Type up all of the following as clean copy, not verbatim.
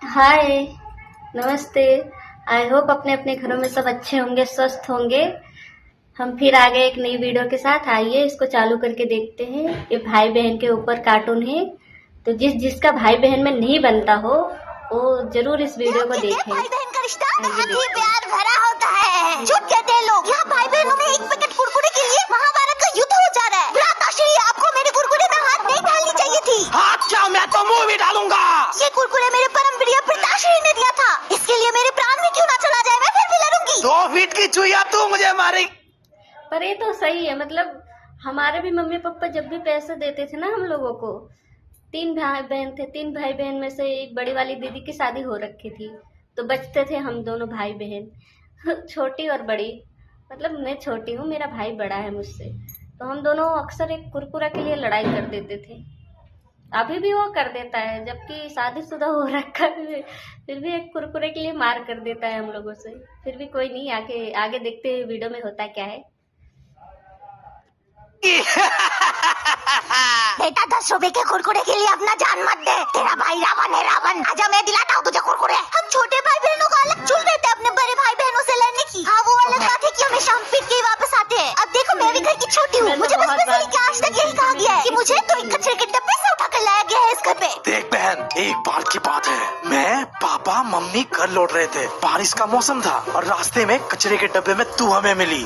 हाय। नमस्ते। I hope अपने अपने घरों में सब अच्छे होंगे, स्वस्थ होंगे। हम फिर आ गए एक नई वीडियो के साथ। आइए इसको चालू करके देखते हैं। ये भाई बहन के ऊपर कार्टून है, तो जिसका भाई बहन में नहीं बनता हो वो जरूर इस वीडियो को देखें। भाई बहन का रिश्ता बहुत ही प्यार भरा होता है। झूठ कहते हैं लोग। यहाँ भाई बहनों में एक पैकेट कुरकुरे के लिए महाभारत का युद्ध हो जा रहा है। भ्राताश्री, आपको मेरे कुरकुरे में हाथ नहीं डालनी चाहिए थी। हाथ क्या, मैं तो मुंह भी डालूंगा। ये कुरकुरे मेरे परम प्रिय भ्राताश्री ने दिया था, इसके लिए मेरे प्राण भी क्यों ना चला जाए, मैं फिर भी लड़ूंगी। 2 फीट की चुईया तू मुझे मारेगी। पर ये तो सही है। मतलब हमारे भी मम्मी पापा जब भी पैसे देते थे ना हम लोगों को, 3 भाई बहन थे। 3 भाई बहन में से एक बड़ी वाली दीदी की शादी हो रखी थी, तो बचते थे हम दोनों भाई बहन छोटी और बड़ी। मतलब मैं छोटी हूँ, मेरा भाई बड़ा है मुझसे, तो हम दोनों अक्सर एक कुरकुरा के लिए लड़ाई कर देते थे। अभी भी वो कर देता है, जबकि शादीशुदा हो रखा है, फिर भी एक कुरकुरे के लिए मार कर देता है हम लोगों से। फिर भी कोई नहीं, आगे आगे देखते हैं वीडियो में होता क्या है। बेटा 10 रुपए के कुरकुरे के लिए अपना जान मत दे। तेरा भाई रावण है, रावण। आजा, मैं दिलाता हूँ तुझे कुरकुरे। हम छोटे भाई बहनों को अलग चुन लेते हैं अपने बड़े भाई बहनों से लड़ने की। हाँ, वो अलग बात है कि हमेशा हम पीट के ही वापस आते हैं। अब देखो, मैं भी घर की छोटी हूँ, मुझे बचपन से लेकर आज तक यही कहा गया है कि मुझे तो एक कचरे के डब्बे से उठा कर लाया गया है इस घर पे। देख बहन, एक बार की बात है, मैं पापा मम्मी घर लौट रहे थे। बारिश का मौसम था और रास्ते में कचरे के डब्बे में तू हमें मिली।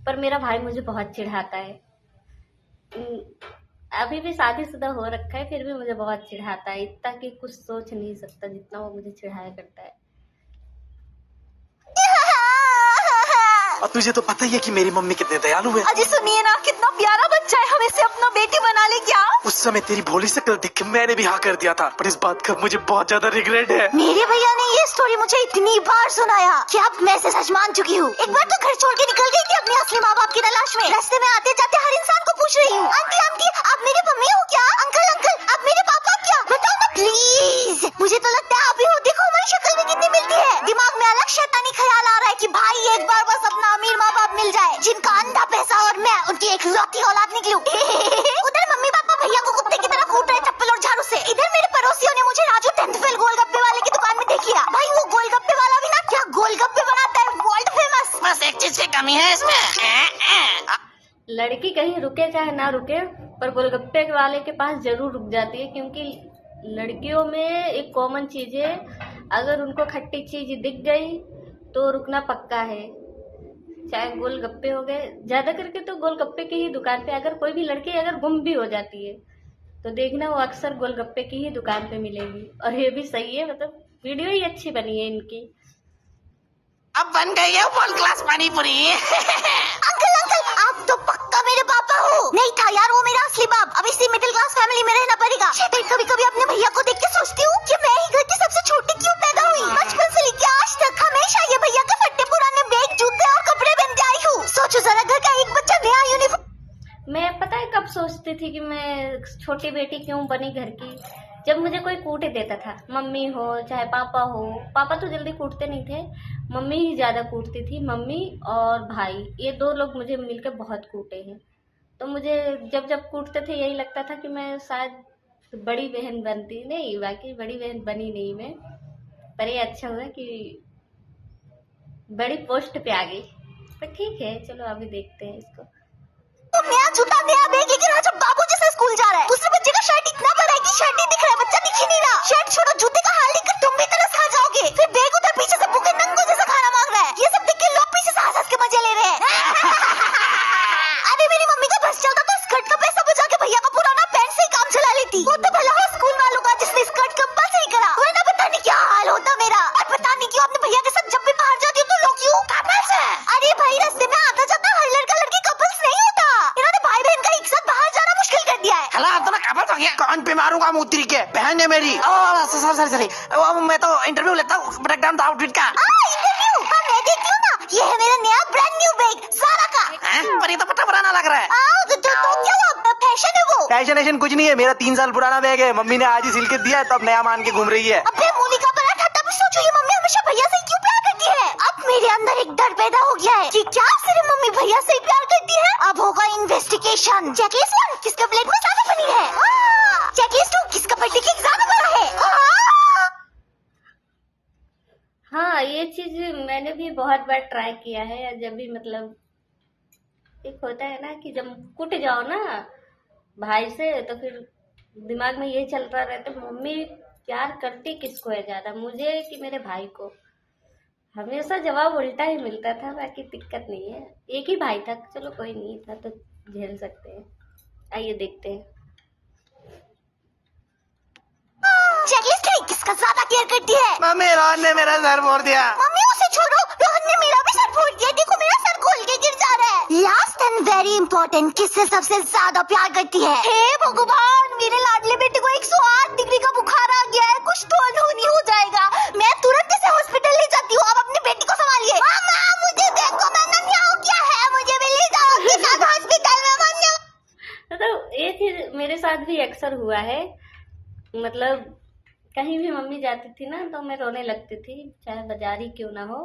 पर मेरा भाई मुझे बहुत चिढ़ाता है। अभी भी शादीशुदा हो रखा है, फिर भी मुझे बहुत चिढ़ाता है। इतना कि कुछ सोच नहीं सकता जितना वो मुझे चिढ़ाया करता है। और तुझे तो पता ही है कि मेरी मम्मी कितने दयालु है। अजी सुनिए ना, कितना प्यारा बच्चा है, हम इसे अपना बेटी बना ले क्या? उस समय तेरी भोली शक्ल देख के मैंने भी हाँ कर दिया था, पर इस बात का मुझे बहुत ज्यादा रिग्रेट है। मेरे भैया ने ये स्टोरी मुझे इतनी बार सुनाया कि अब मैं इसे सच मान चुकी हूँ। एक बार तो घर छोड़ के निकल गई थी अपने असली माँ बाप की तलाश में। रास्ते में आते जाते हर इंसान को पूछ रही हूँ, आंटी आंटी आप मेरी मम्मी हो क्या? अंकल अंकल आप मेरे पापा क्या? बताओ ना प्लीज। मुझे तो लगता है आप ही हो। देखो हमारी शक्ल भी कितनी मिलती है। दिमाग में अलग शैतानी ख्याल आ रहा है कि भाई एक बार बस अपना अमीर माँ बाप मिल जाए, जिनका अंधा पैसा और मैं उनकी एक लौती औलाद निकलूं। उधर मम्मी पापा भैया को कुत्ते की तरह कूट रहे चप्पल और झाड़ू से। इधर मेरे पड़ोसियों ने मुझे राजू 10th फेल गोलगप्पे वाले की दुकान में देख लिया। भाई वो गोलगप्पे वाला भी ना क्या गोलगप्पे बनाता है, वर्ल्ड फेमस। बस एक चीज की कमी है इसमें। लड़की कहीं रुके चाहे ना रुके, पर गोलगप्पे वाले के पास जरूर रुक जाती है, क्योंकि लड़कियों में एक कॉमन चीज है, अगर उनको खट्टी चीज दिख गई तो रुकना पक्का है। चाहे गोलगप्पे हो गए, ज्यादा करके तो गोलगप्पे की ही दुकान पे अगर कोई भी लड़की अगर गुम भी हो जाती है तो देखना वो अक्सर गोलगप्पे की ही दुकान पे मिलेगी। और ये भी सही है, मतलब वीडियो ही अच्छी बनी है इनकी। अब बन गई है वर्ल्ड क्लास पानी पूरी। अंकल अंकल आप तो पक्का मेरे पापा हो। नहीं था यार वो मेरा असली बाप। अब इसी मिडिल क्लास फैमिली में रहना पड़ेगा। कभी कभी अपने भैया को देख के सोचती हूँ कि मैं ही घर की सबसे छोटी क्यों पैदा हुई। बचपन से लेके आज तक हमेशा ये भैया के फट्टे पुराने बैग, जूते और कपड़े पहनते आई हूँ। सोचो जरा, घर का एक बच्चा नया यूनिफॉर्म। मैं पता है कब सोचती थी कि मैं छोटी बेटी क्यों बनी घर की, जब मुझे कोई कूटे देता था, मम्मी हो चाहे पापा हो। पापा तो जल्दी कूटते नहीं थे, मम्मी ही ज्यादा कूटती थी। मम्मी और भाई, ये 2 लोग मुझे मिलकर बहुत कूटे हैं। तो मुझे जब जब कूटते थे यही लगता था कि मैं शायद बड़ी बहन बनती। नहीं, बाकी बड़ी बहन बनी नहीं मैं, पर ये अच्छा हुआ कि बड़ी पोस्ट पे आ गई। पर ठीक है, चलो अभी देखते हैं इसको। नया जूता नया बैग, लेकिन आज बाबू जैसे स्कूल जा रहा है। दूसरे बच्चे का शर्ट इतना बड़ा है कि शर्ट नहीं दिख रहा है, बच्चा दिख ही नहीं रहा। शर्ट छोड़ो, जूते का हाल देखकर तुम भी तरस खा जाओगे। फिर बैग उधर पीछे से भूखे नंगों जैसा खाना मांग रहा है। ये सब देख के लोग पीछे से हंस के मजे ले रहे हैं। अरे मेरी मम्मी का बस चलता तो स्कर्ट का पैसा बचा के भैया का पुराना पैंट से ही काम चला लेती। वो तो भला है स्कूल वालों का जिसने स्कर्ट कंपल्सरी करा, वरना पता नहीं क्या हाल होता मेरा। और पता नहीं क्यों अपने भैया के साथ जब भी बाहर जाती हूँ तो लोग क्यों कपल्स है। अरे भाई रास्ते में आता जाता हर लड़का लड़की कपल्स नहीं होता। इन्होंने भाई बहन का एक साथ बाहर जाना मुश्किल कर दिया है। हला तो ना कपल हो गया। कान पे मारूंगा मूत्री के। बहन है मेरी। सॉरी मैं तो इंटरव्यू लेता हूँ ब्रेकडाउन आउटफिट का। इंटरव्यू? हाँ मैं देखती हूँ ना, ये है मेरा नया ब्रांड न्यू बैग ज़ारा का। पर ये तो पता पुराना लग रहा है। तो क्या वो फैशन है वो? फैशन कुछ नहीं है, मेरा 3 साल पुराना बैग है। मम्मी ने आज ही सिल के दिया है, तब नया मान के घूम रही है। अपने मूली का पराठा। तब सोचो ये मम्मी हमेशा भैया से क्यों प्यार करती है। अब मेरे अंदर एक डर पैदा हो गया है कि क्या सिर्फ मम्मी भैया से ही प्यार करती है। अब होगा इन्वेस्टिगेशन। चेकलिस्ट 1 किसके प्लेट में ज्यादा पनीर है, चेकलिस्ट 2 किसका बर्थडे केक ज्यादा बड़ा है। मैंने भी बहुत बार ट्राई किया है, और जब भी मतलब एक होता है ना कि जब कुट जाओ ना भाई से, तो फिर दिमाग में यही चलता रहता है, मम्मी प्यार करती किसको है ज्यादा, मुझे कि मेरे भाई को। हमेशा जवाब उल्टा ही मिलता था, बाकी दिक्कत नहीं है। एक ही भाई था, चलो कोई नहीं था तो झेल सकते हैं। आइए देखते हैं। चेकलिस्ट है, किसका ज्यादा केयर करती है? मम्मी, रोहन ने मेरा सर फोड़ दिया। मम्मी उसे छोड़ो, रोहन ने मेरा भी सर फोड़ दिया। देखो मेरा सर खोल के गिर जा रहा है। लास्ट एंड वेरी इंपॉर्टेंट, किससे सबसे ज्यादा प्यार करती है? हे भगवान, मेरे लाडले बेटे को 108 डिग्री का बुखार आ गया है, कुछ तो अनहोनी हो जाएगा। मैं तुरंत इसे हॉस्पिटल ले जाती हूँ। आप अपनी बेटी को संभालिए। मामा मुझे देखो, मैंने म्याऊं किया है, मुझे भी ले जाओ आपके साथ हॉस्पिटल में। मतलब ये चीज मेरे साथ भी अक्सर हुआ है। मतलब कहीं भी मम्मी जाती थी ना तो मैं रोने लगती थी, चाहे बाजार ही क्यों ना हो,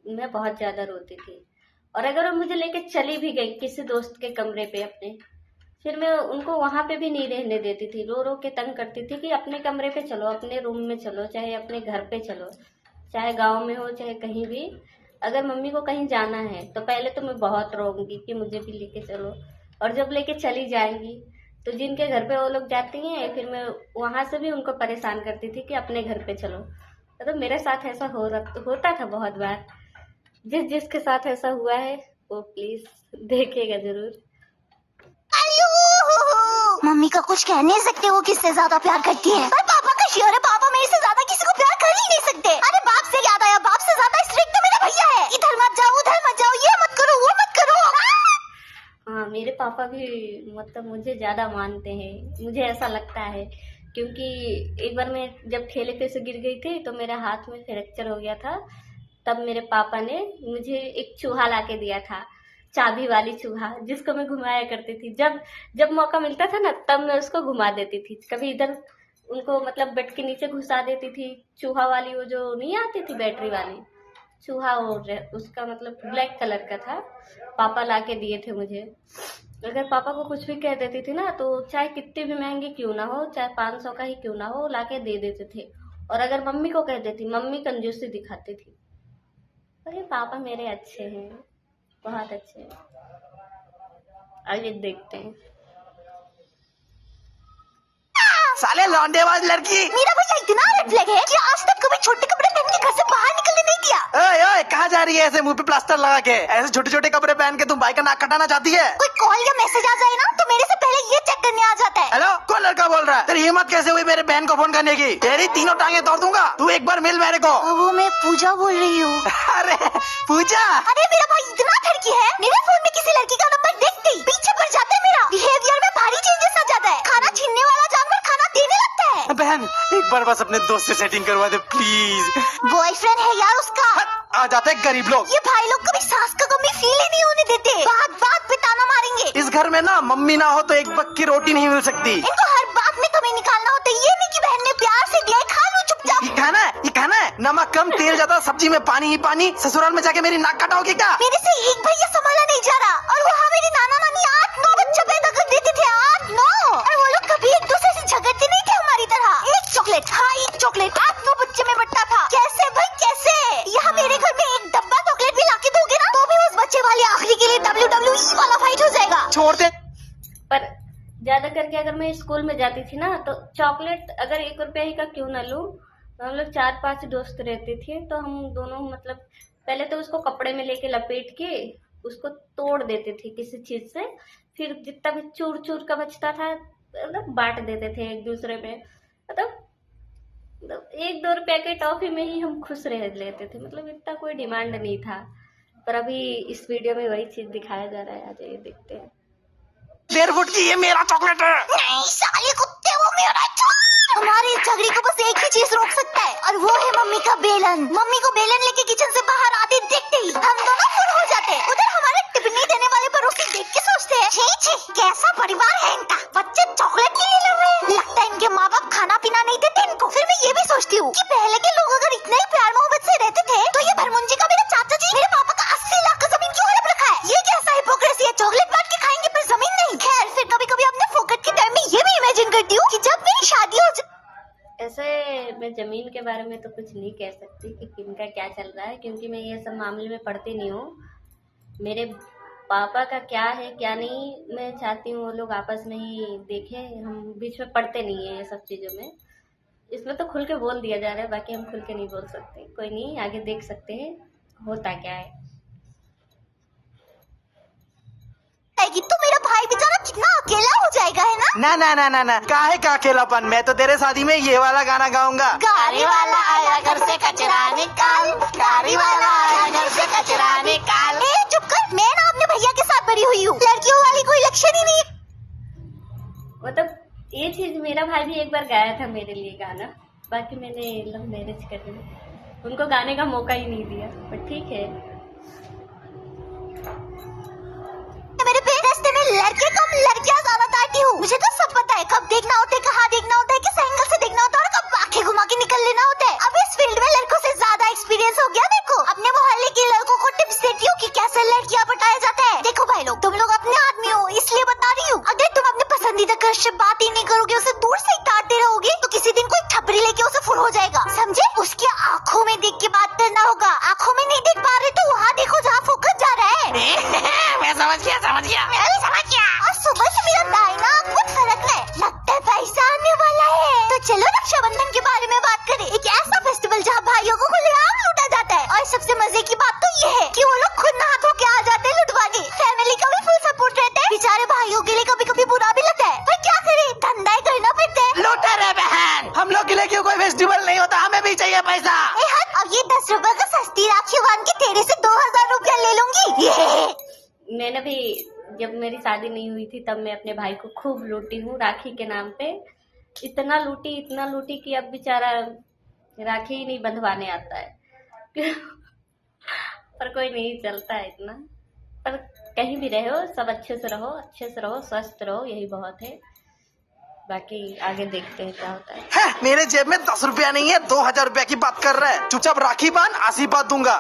मैं बहुत ज्यादा रोती थी। और अगर वो मुझे लेके चली भी गई किसी दोस्त के कमरे पे अपने, फिर मैं उनको वहां पे भी नहीं रहने देती थी। रो रो के तंग करती थी कि अपने कमरे पे चलो, अपने रूम में चलो, चाहे अपने घर पे चलो, चाहे गाँव में हो चाहे कहीं भी। अगर मम्मी को कहीं जाना है तो पहले तो मैं बहुत रोऊंगी कि मुझे भी लेके चलो, और जब लेके चली जाएंगी तो जिनके घर पे वो लोग जाती हैं, फिर मैं वहां से भी उनको परेशान करती थी कि अपने घर पे चलो। तो मेरे साथ ऐसा होता था बहुत बार। जिसके साथ ऐसा हुआ है वो प्लीज देखेगा जरूर। मम्मी का कुछ कह नहीं सकते, वो किससे ज्यादा प्यार करती है। पर पापा का श्योर है, पापा मेरे से ज्यादा किसी को प्यार कर ही नहीं सकते। अरे बाप से याद आया, बाप से ज्यादा स्ट्रिक्ट तो मेरा भैया है। इधर मत जाओ, उधर मत जाओ, ये मत करो, वो मत करो। हाँ, मेरे पापा भी मतलब मुझे ज्यादा मानते हैं, मुझे ऐसा लगता है। क्योंकि एक बार मैं जब ठेले पे से गिर गई थी तो मेरे हाथ में फ्रैक्चर हो गया था। तब मेरे पापा ने मुझे एक चूहा ला के दिया था, चाबी वाली चूहा, जिसको मैं घुमाया करती थी। जब जब मौका मिलता था ना तब मैं उसको घुमा देती थी। कभी इधर उनको मतलब बेड के नीचे घुसा देती थी, चूहा वाली, वो जो नहीं आती थी बैटरी वाली चूहा, और उसका मतलब ब्लैक कलर का था, पापा ला के दिए थे मुझे। अगर पापा को कुछ भी कह देती थी ना तो चाहे कितनी भी महंगी क्यों ना हो, चाहे 500 का ही क्यों ना हो, ला के दे देते थे। और अगर मम्मी को कह देती, मम्मी कंजूसी दिखाती थी। अरे पापा मेरे अच्छे हैं, बहुत अच्छे हैं। आइए देखते हैं। साले लौंडेबाज लड़की। मेरा भैया इतना रेड है कि आज तक कभी छोटे कपड़े पहन के घर से बाहर निकलने नहीं दिया। ओए ओए, कहाँ जा रही है ऐसे मुंह पे प्लास्टर लगा के? ऐसे छोटे छोटे कपड़े पहन के तुम भाई का नाक कटाना चाहती है? कोई कॉल या मैसेज आ जाए ना तो मेरे से पहले ये चेक करने आ जाता है। हेलो, कौन लड़का बोल रहा है? तेरी हिम्मत कैसे हुई मेरे बहन को फोन करने की? तेरी तीनों टांगे तोड़ दूंगा, तू एक बार मिल मेरे को। वो मैं पूजा बोल रही हूँ। अरे पूजा? अरे मेरा भाई इतना ठरकी है, मेरे फोन में किसी लड़की का नंबर देखते ही पीछे पड़ जाता है। मेरा बिहेवियर में भारी चेंजेस आ जाता है। खाना छीनने वाला जानवर खाना देने लगता है। बहन, एक बार बस अपने दोस्त से सेटिंग करवा दे प्लीज। बॉयफ्रेंड है यार उसका। आ जाते हैं गरीब लोग। ये भाई लोग कभी सास का कमी फील ही नहीं होने देते। बात बात पे ताना मारेंगे। इस घर में ना मम्मी ना हो तो एक वक्त की रोटी नहीं मिल सकती। इनको हर बात में कमी निकालना होता है। ये नहीं कि बहन ने प्यार से दिया है, खा लो चुपचाप। ये खाना है, ये खाना है। नमक कम तेल ज्यादा, सब्जी में पानी ही पानी। ससुराल में जाके मेरी नाक कटाओगे क्या? मेरे से एक भैया संभाला नहीं जा रहा, और वहाँ मेरे नाना नानी 8-9 बच्चे पैदा कर देते थे। 8-9, और वो लोग कभी एक दूसरे से झगड़ते नहीं थे हमारी तरह। एक चॉकलेट, हाँ एक चॉकलेट 8-9 बच्चे में बंटता था। कैसे भाई कैसे? यहाँ मेरे घर में एक डब्बा चॉकलेट भी लाके दोगे ना तो भी उस बच्चे वाले आखिरी के लिए WWE वाला फाइट हो जाएगा। छोड़ दे। पर ज्यादा करके अगर मैं स्कूल में जाती थी ना तो चॉकलेट अगर 1 रुपया ही का क्यों ना लूं, हम लोग 4-5 दोस्त रहते थे तो हम दोनों मतलब पहले तो उसको कपड़े में लेके लपेट के उसको तोड़ देते थे किसी चीज से, फिर जितना भी चूर चूर का बचता था मतलब बांट देते थे एक दूसरे में। मतलब 1-2 रुपया के टॉफी में ही हम खुश रह लेते थे, मतलब इतना कोई डिमांड नहीं था। पर अभी इस वीडियो में वही चीज दिखाया जा रहा है, आज ये देखते हैं। 1.5 फुट की, ये मेरा चॉकलेट है। नहीं साले कुत्ते, वो मेरा हमारे इस झगड़े को बस एक ही चीज रोक सकता है, और वो है मम्मी का बेलन। मम्मी को बेलन लेके किचन से बाहर आते देखते ही हम दोनों फुर हो जाते। उधर हमारे टिप्पणी देने वाले पड़ोसी देख के सोचते हैं, छी छी कैसा परिवार है इनका, बच्चे चॉकलेट के लिए लड़ रहे हैं, लगता है इनके माँ बाप खाना पीना नहीं देते इनको। फिर मैं ये भी सोचती हूँ कि पहले के लोग अगर इतने ही प्यार मोहब्बत से रहते थे तो ये भरमुंजी का मेरा चाचा जी मेरे पापा का 80 लाख का जमीन क्यों हड़प रखा है? ये कैसा हिपोक्रेसी है, चॉकलेट बांट के खाएंगे पर जमीन नहीं। खैर फिर कभी कभी अपने फोकट के टाइम में ये भी इमेजिन करती हूँ कि जब मेरी शादी हो ऐसे मैं ज़मीन के बारे में तो कुछ नहीं कह सकती कि किनका क्या चल रहा है, क्योंकि मैं ये सब मामले में पढ़ती नहीं हूँ। मेरे पापा का क्या है क्या नहीं, मैं चाहती हूँ वो लोग आपस में ही देखें, हम बीच में पढ़ते नहीं है ये सब चीज़ों में। इसमें तो खुल के बोल दिया जा रहा है, बाकी हम खुल के नहीं बोल सकते। कोई नहीं, आगे देख सकते हैं होता क्या है। तो मेरा भाई बेचारा कितना अकेला हो जाएगा, है ना? ना ना ना ना ना, काहे का अकेलापन, मैं तो तेरे शादी में ये वाला गाना गाऊंगा। गाड़ी वाला आया घर से कचरा निकाल, गाड़ी वाला आया घर से कचरा निकाल। ए चुप कर, मैं ना अपने भैया के साथ बड़ी हुई हूँ, लड़कियों वाली कोई लक्षण ही नहीं है। मतलब ये चीज़ मेरा भाई भी एक बार गाया था मेरे लिए गाना, बाकी मैंने लव मैरिज कर ली, उनको गाने का मौका ही नहीं दिया, पर ठीक है। मेरे पे रास्ते में लड़के कम लड़कियां ज्यादा ताटी हूँ, मुझे तो सब पता है, कब देखना होता है, कहाँ देखना होता है, किस एंगल से देखना होता है और कब आंखें घुमा के निकल लेना होता है। अब इस फील्ड में लड़कों से ज्यादा एक्सपीरियंस हो गया। देखो अपने मोहल्ले के लड़कों को टिप्स देती हूँ कि कैसे लड़कियां पटाया जाता है। देखो भाई लोग, तुम लोग अपने आदमी हो इसलिए बता रही हूँ, अगर तुम अपने पसंदीदा क्रश से बात ही नहीं करोगे, उसे दूर से ही ताड़ते रहोगे, तो किसी दिन कोई छपरी लेके उसे फुल हो जाएगा, समझे? उसकी आंखों में देख के बात करना होगा, आंखों में नहीं देख पा रहे तो वहाँ देखो जहाँ फोकस जा रहा है। मैं समझ गया और सुबह से मेरा दाहिना आंख बहुत फर्क है, लगता है पैसा आने वाला है। तो चलो रक्षाबंधन के बारे में बात करें, एक ऐसा फेस्टिवल जहाँ भाइयों को खुलेआम लूटा जाता है। और सबसे मजे की बात तो ये है कि वो लोग खुद नहा धो के आ जाते हैं लुटवा के। फैमिली का भी फुल सपोर्ट रहता है, बेचारे भाइयों के लिए कभी कभी बुरा भी लगता है, पर क्या करे, धंधा ही करना पड़ता है। लूटर है बहन, हम लोग के लिए क्यों कोई फेस्टिवल नहीं होता, हमें भी चाहिए पैसा। अब ये 10 रुपए का सस्ती राखी बांध के तेरे से 2000 रुपया ले लूंगी। मैंने भी जब मेरी शादी नहीं हुई थी तब मैं अपने भाई को खूब लूटी हूँ राखी के नाम पे, इतना लूटी कि अब बेचारा राखी ही नहीं बंधवाने आता है। पर कोई नहीं, चलता है इतना। पर कहीं भी रहो, सब अच्छे से रहो, स्वस्थ रहो, यही बहुत है। बाकी आगे देखते हैं क्या होता है। मेरे जेब में 10 रुपया नहीं है, 2000 रुपया की बात कर रहा है। चुपचाप राखी बांध, आशीर्वाद दूंगा।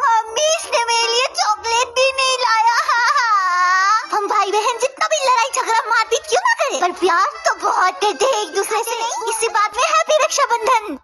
मम्मी इसने मेरे लिए चॉकलेट भी नहीं लाया। हम भाई बहन जितना भी लड़ाई झगड़ा मारपीट क्यों ना करें, पर प्यार तो बहुत करते हैं एक दूसरे से। इसी बात में हैप्पी रक्षाबंधन।